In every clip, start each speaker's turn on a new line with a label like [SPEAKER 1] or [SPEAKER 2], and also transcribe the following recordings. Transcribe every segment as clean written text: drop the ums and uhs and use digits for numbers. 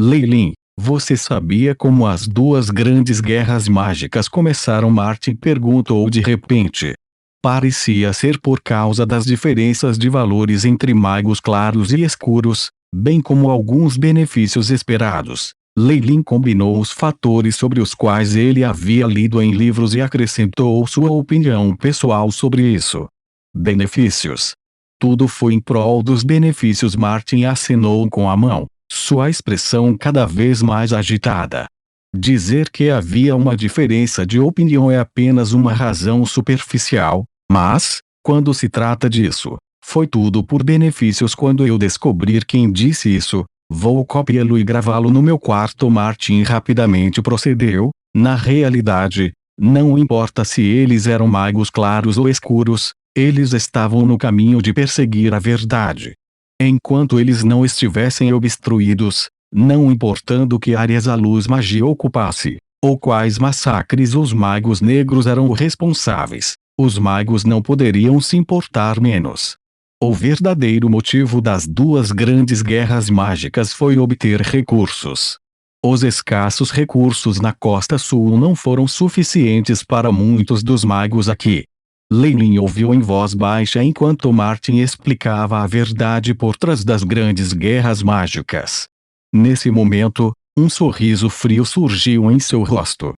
[SPEAKER 1] Lei Lin, você sabia como as duas grandes guerras mágicas começaram? Martin perguntou de repente. Parecia ser por causa das diferenças de valores entre magos claros e escuros, bem como alguns benefícios esperados. Lei Lin combinou os fatores sobre os quais ele havia lido em livros e acrescentou sua opinião pessoal sobre isso. Benefícios. Tudo foi em prol dos benefícios. Martin acenou com a mão, sua expressão cada vez mais agitada. Dizer que havia uma diferença de opinião é apenas uma razão superficial, mas, quando se trata disso, foi tudo por benefícios. Quando eu descobrir quem disse isso, vou copiá-lo e gravá-lo no meu quarto. Martin rapidamente procedeu. Na realidade, não importa se eles eram magos claros ou escuros, eles estavam no caminho de perseguir a verdade. Enquanto eles não estivessem obstruídos, não importando que áreas a luz magia ocupasse, ou quais massacres os magos negros eram responsáveis, os magos não poderiam se importar menos. O verdadeiro motivo das duas grandes guerras mágicas foi obter recursos. Os escassos recursos na Costa Sul não foram suficientes para muitos dos magos aqui. Lei Lin ouviu em voz baixa enquanto Martin explicava a verdade por trás das grandes guerras mágicas. Nesse momento, um sorriso frio surgiu em seu rosto.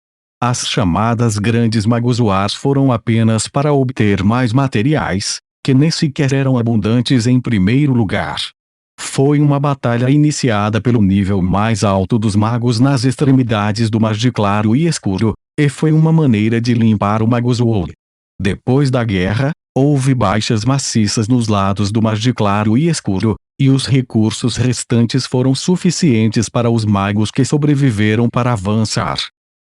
[SPEAKER 1] As chamadas grandes magozoars foram apenas para obter mais materiais, que nem sequer eram abundantes em primeiro lugar. Foi uma batalha iniciada pelo nível mais alto dos magos nas extremidades do mar de claro e escuro, e foi uma maneira de limpar o Magozoar. Depois da guerra, houve baixas maciças nos lados do mar de claro e escuro, e os recursos restantes foram suficientes para os magos que sobreviveram para avançar.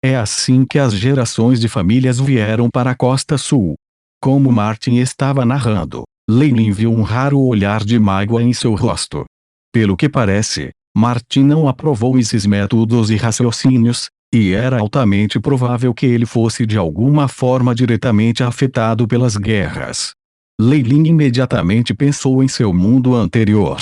[SPEAKER 1] É assim que as gerações de famílias vieram para a Costa Sul. Como Martin estava narrando, Lei Lin viu um raro olhar de mágoa em seu rosto. Pelo que parece, Martin não aprovou esses métodos e raciocínios, e era altamente provável que ele fosse de alguma forma diretamente afetado pelas guerras. Lei Lin imediatamente pensou em seu mundo anterior.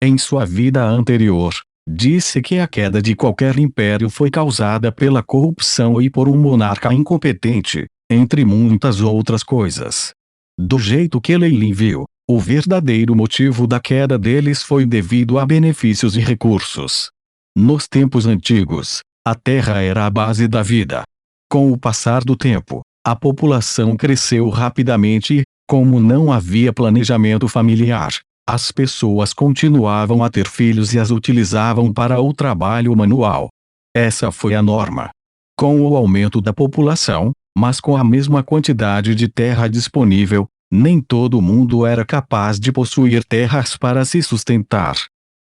[SPEAKER 1] Em sua vida anterior, disse que a queda de qualquer império foi causada pela corrupção e por um monarca incompetente, entre muitas outras coisas. Do jeito que Lei Lin viu, o verdadeiro motivo da queda deles foi devido a benefícios e recursos. Nos tempos antigos, a terra era a base da vida. Com o passar do tempo, a população cresceu rapidamente e, como não havia planejamento familiar, as pessoas continuavam a ter filhos e as utilizavam para o trabalho manual. Essa foi a norma. Com o aumento da população, mas com a mesma quantidade de terra disponível, nem todo mundo era capaz de possuir terras para se sustentar.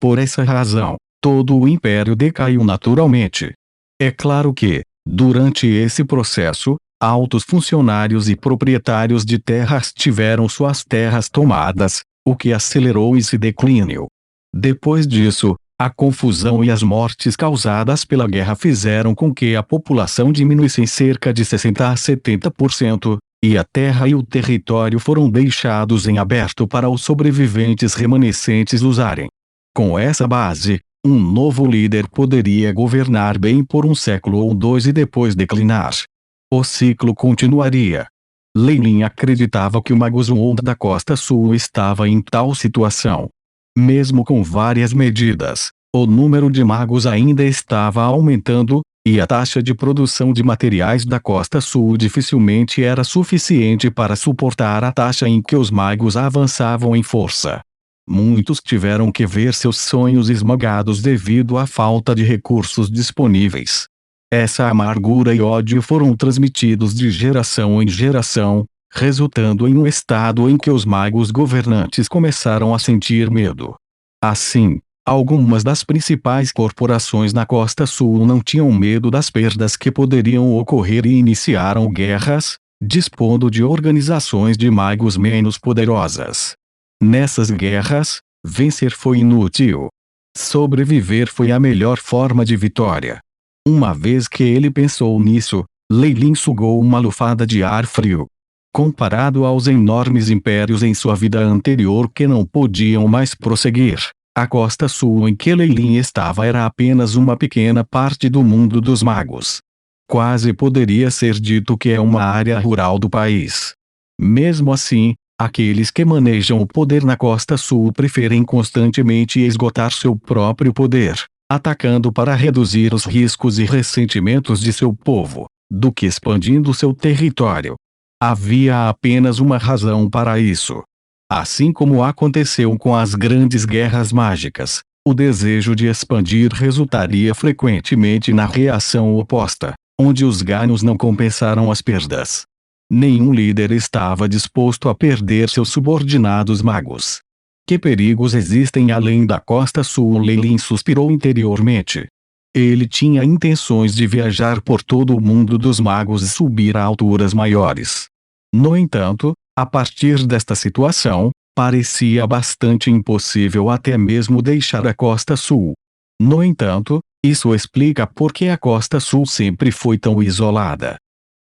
[SPEAKER 1] Por essa razão, todo o império decaiu naturalmente. É claro que, durante esse processo, altos funcionários e proprietários de terras tiveram suas terras tomadas, o que acelerou esse declínio. Depois disso, a confusão e as mortes causadas pela guerra fizeram com que a população diminuísse em cerca de 60 a 70%, e a terra e o território foram deixados em aberto para os sobreviventes remanescentes usarem. Com essa base, um novo líder poderia governar bem por um século ou dois e depois declinar. O ciclo continuaria. Lei Lin acreditava que o Magozoar da Costa Sul estava em tal situação. Mesmo com várias medidas, o número de magos ainda estava aumentando, e a taxa de produção de materiais da Costa Sul dificilmente era suficiente para suportar a taxa em que os magos avançavam em força. Muitos tiveram que ver seus sonhos esmagados devido à falta de recursos disponíveis. Essa amargura e ódio foram transmitidos de geração em geração, resultando em um estado em que os magos governantes começaram a sentir medo. Assim, algumas das principais corporações na Costa Sul não tinham medo das perdas que poderiam ocorrer e iniciaram guerras, dispondo de organizações de magos menos poderosas. Nessas guerras, vencer foi inútil. Sobreviver foi a melhor forma de vitória. Uma vez que ele pensou nisso, Lei Lin sugou uma lufada de ar frio. Comparado aos enormes impérios em sua vida anterior que não podiam mais prosseguir, A costa sul em que Leilin estava era apenas uma pequena parte do mundo dos magos. Quase poderia ser dito que é uma área rural do país. Mesmo assim, aqueles que manejam o poder na costa sul preferem constantemente esgotar seu próprio poder, atacando para reduzir os riscos e ressentimentos de seu povo, do que expandindo seu território. Havia apenas uma razão para isso. Assim como aconteceu com as grandes guerras mágicas, o desejo de expandir resultaria frequentemente na reação oposta, onde os ganhos não compensaram as perdas. Nenhum líder estava disposto a perder seus subordinados magos. Que perigos existem além da costa sul? Leilin suspirou interiormente. Ele tinha intenções de viajar por todo o mundo dos magos e subir a alturas maiores. No entanto, a partir desta situação, parecia bastante impossível até mesmo deixar a costa sul. No entanto, isso explica por que a costa sul sempre foi tão isolada.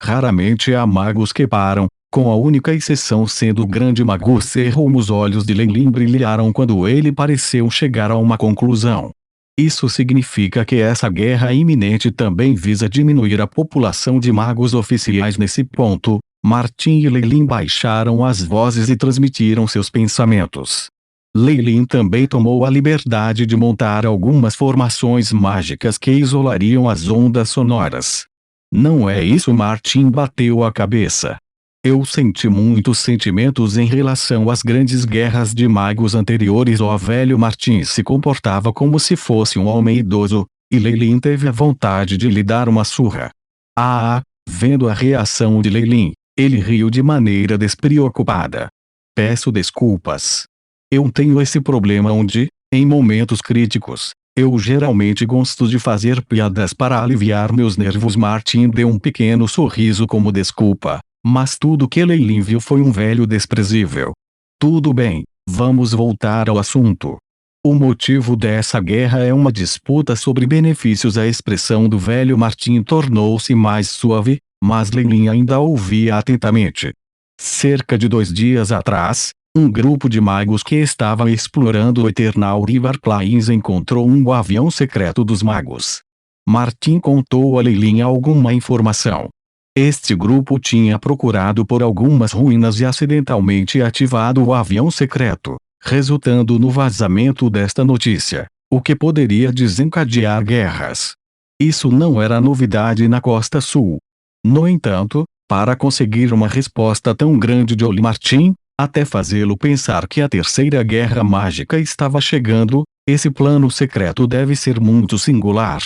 [SPEAKER 1] Raramente há magos que param, com a única exceção sendo o grande mago Serrum. Os olhos de Leilin brilharam quando ele pareceu chegar a uma conclusão. Isso significa que essa guerra iminente também visa diminuir a população de magos oficiais. Nesse ponto, Martin e Leilin baixaram as vozes e transmitiram seus pensamentos. Leilin também tomou a liberdade de montar algumas formações mágicas que isolariam as ondas sonoras. Não é isso? Martin bateu a cabeça. Eu senti muitos sentimentos em relação às grandes guerras de magos anteriores. O velho Martin se comportava como se fosse um homem idoso, e Leilin teve a vontade de lhe dar uma surra. Vendo a reação de Leilin, ele riu de maneira despreocupada. Peço desculpas. Eu tenho esse problema onde, em momentos críticos, eu geralmente gosto de fazer piadas para aliviar meus nervos. Martin deu um pequeno sorriso como desculpa, mas tudo que Leilin viu foi um velho desprezível. Tudo bem, vamos voltar ao assunto. O motivo dessa guerra é uma disputa sobre benefícios. A expressão do velho Martin tornou-se mais suave, mas Leilin ainda ouvia atentamente. Cerca de 2 dias atrás, um grupo de magos que estava explorando o Eternal River Plains encontrou um avião secreto dos magos. Martin contou a Leilin alguma informação. Este grupo tinha procurado por algumas ruínas e acidentalmente ativado o avião secreto, resultando no vazamento desta notícia, o que poderia desencadear guerras. Isso não era novidade na Costa Sul. No entanto, para conseguir uma resposta tão grande de Martin, até fazê-lo pensar que a Terceira Guerra Mágica estava chegando, esse plano secreto deve ser muito singular.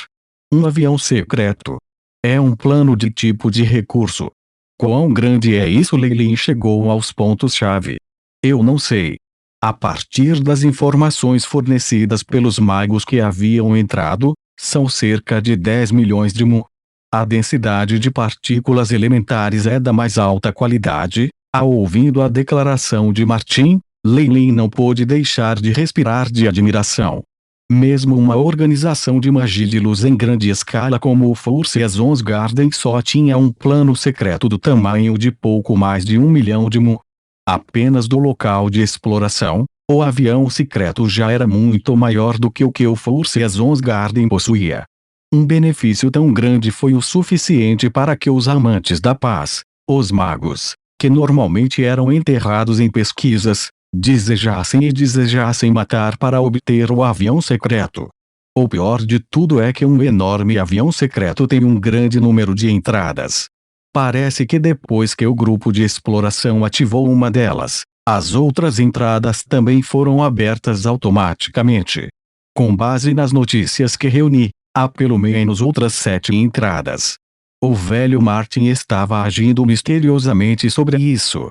[SPEAKER 1] Um avião secreto. É um plano de tipo de recurso. Quão grande é isso? Leilin chegou aos pontos-chave. Eu não sei. A partir das informações fornecidas pelos magos que haviam entrado, são cerca de 10 milhões de mu. A densidade de partículas elementares é da mais alta qualidade. Ouvindo a declaração de Martin, Leilin não pôde deixar de respirar de admiração. Mesmo uma organização de magia de luz em grande escala como o Force Garden só tinha um plano secreto do tamanho de pouco mais de 1 milhão de mu. Apenas do local de exploração, o avião secreto já era muito maior do que o Force Garden possuía. Um benefício tão grande foi o suficiente para que os amantes da paz, os magos, que normalmente eram enterrados em pesquisas, desejassem matar para obter o avião secreto. O pior de tudo é que um enorme avião secreto tem um grande número de entradas. Parece que depois que o grupo de exploração ativou uma delas, as outras entradas também foram abertas automaticamente. Com base nas notícias que reuni, há pelo menos outras 7 entradas. O velho Martin estava agindo misteriosamente sobre isso.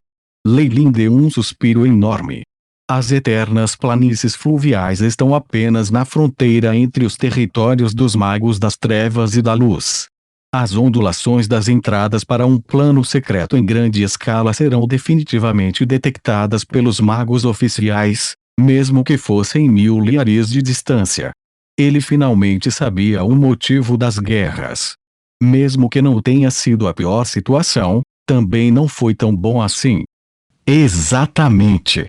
[SPEAKER 1] Leilin deu um suspiro enorme. As eternas planícies fluviais estão apenas na fronteira entre os territórios dos magos das trevas e da luz. As ondulações das entradas para um plano secreto em grande escala serão definitivamente detectadas pelos magos oficiais, mesmo que fossem 1000 liares de distância. Ele finalmente sabia o motivo das guerras. Mesmo que não tenha sido a pior situação, também não foi tão bom assim. Exatamente.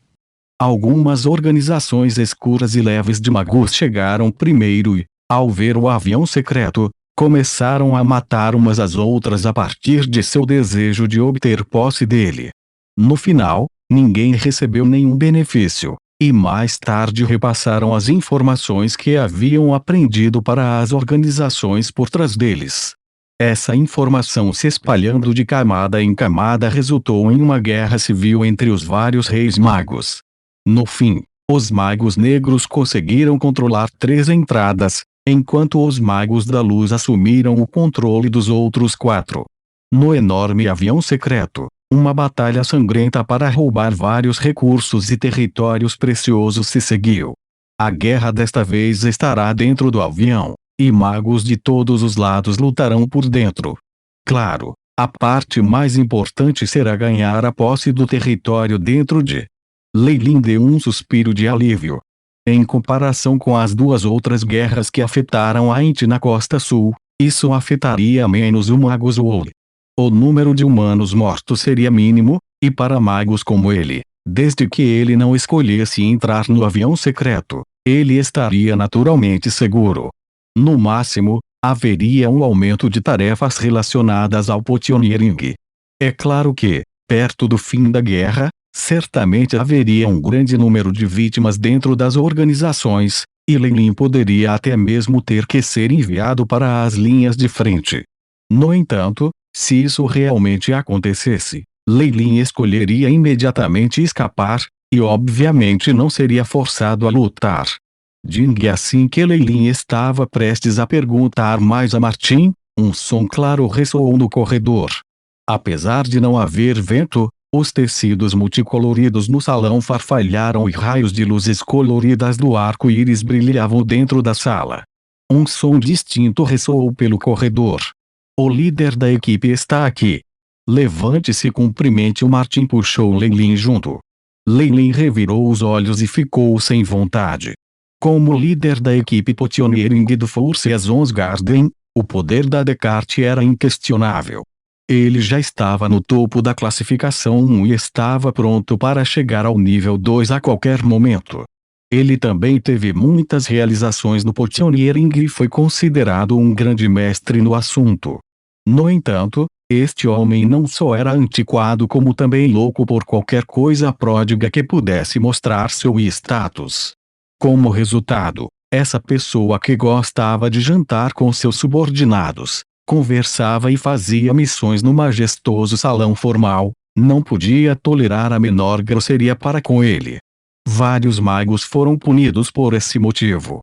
[SPEAKER 1] Algumas organizações escuras e leves de magos chegaram primeiro e, ao ver o avião secreto, começaram a matar umas às outras a partir de seu desejo de obter posse dele. No final, ninguém recebeu nenhum benefício, e mais tarde repassaram as informações que haviam aprendido para as organizações por trás deles. Essa informação se espalhando de camada em camada resultou em uma guerra civil entre os vários reis magos. No fim, os magos negros conseguiram controlar 3 entradas, enquanto os magos da luz assumiram o controle dos outros 4. No enorme avião secreto, uma batalha sangrenta para roubar vários recursos e territórios preciosos se seguiu. A guerra desta vez estará dentro do avião, e magos de todos os lados lutarão por dentro. Claro, a parte mais importante será ganhar a posse do território dentro de. Lei Lin deu um suspiro de alívio. Em comparação com as 2 outras guerras que afetaram a Int na costa sul, isso afetaria menos o Magus World. O número de humanos mortos seria mínimo, e para magos como ele, desde que ele não escolhesse entrar no avião secreto, ele estaria naturalmente seguro. No máximo, haveria um aumento de tarefas relacionadas ao Pioneering. É claro que, perto do fim da guerra, certamente haveria um grande número de vítimas dentro das organizações, e Lei Lin poderia até mesmo ter que ser enviado para as linhas de frente. No entanto, se isso realmente acontecesse, Lei Lin escolheria imediatamente escapar, e obviamente não seria forçado a lutar. Jing, assim que Lei Lin estava prestes a perguntar mais a Martin, um som claro ressoou no corredor. Apesar de não haver vento, os tecidos multicoloridos no salão farfalharam e raios de luzes coloridas do arco-íris brilhavam dentro da sala. Um som distinto ressoou pelo corredor. O líder da equipe está aqui. Levante-se e cumprimente. O Martin puxou Lei Lin junto. Lei Lin revirou os olhos e ficou sem vontade. Como líder da equipe Pioneering do Force Azons Garden, o poder da Descartes era inquestionável. Ele já estava no topo da classificação 1 e estava pronto para chegar ao nível 2 a qualquer momento. Ele também teve muitas realizações no Pioneering e foi considerado um grande mestre no assunto. No entanto, este homem não só era antiquado como também louco por qualquer coisa pródiga que pudesse mostrar seu status. Como resultado, essa pessoa que gostava de jantar com seus subordinados, conversava e fazia missões no majestoso salão formal, não podia tolerar a menor grosseria para com ele. Vários magos foram punidos por esse motivo.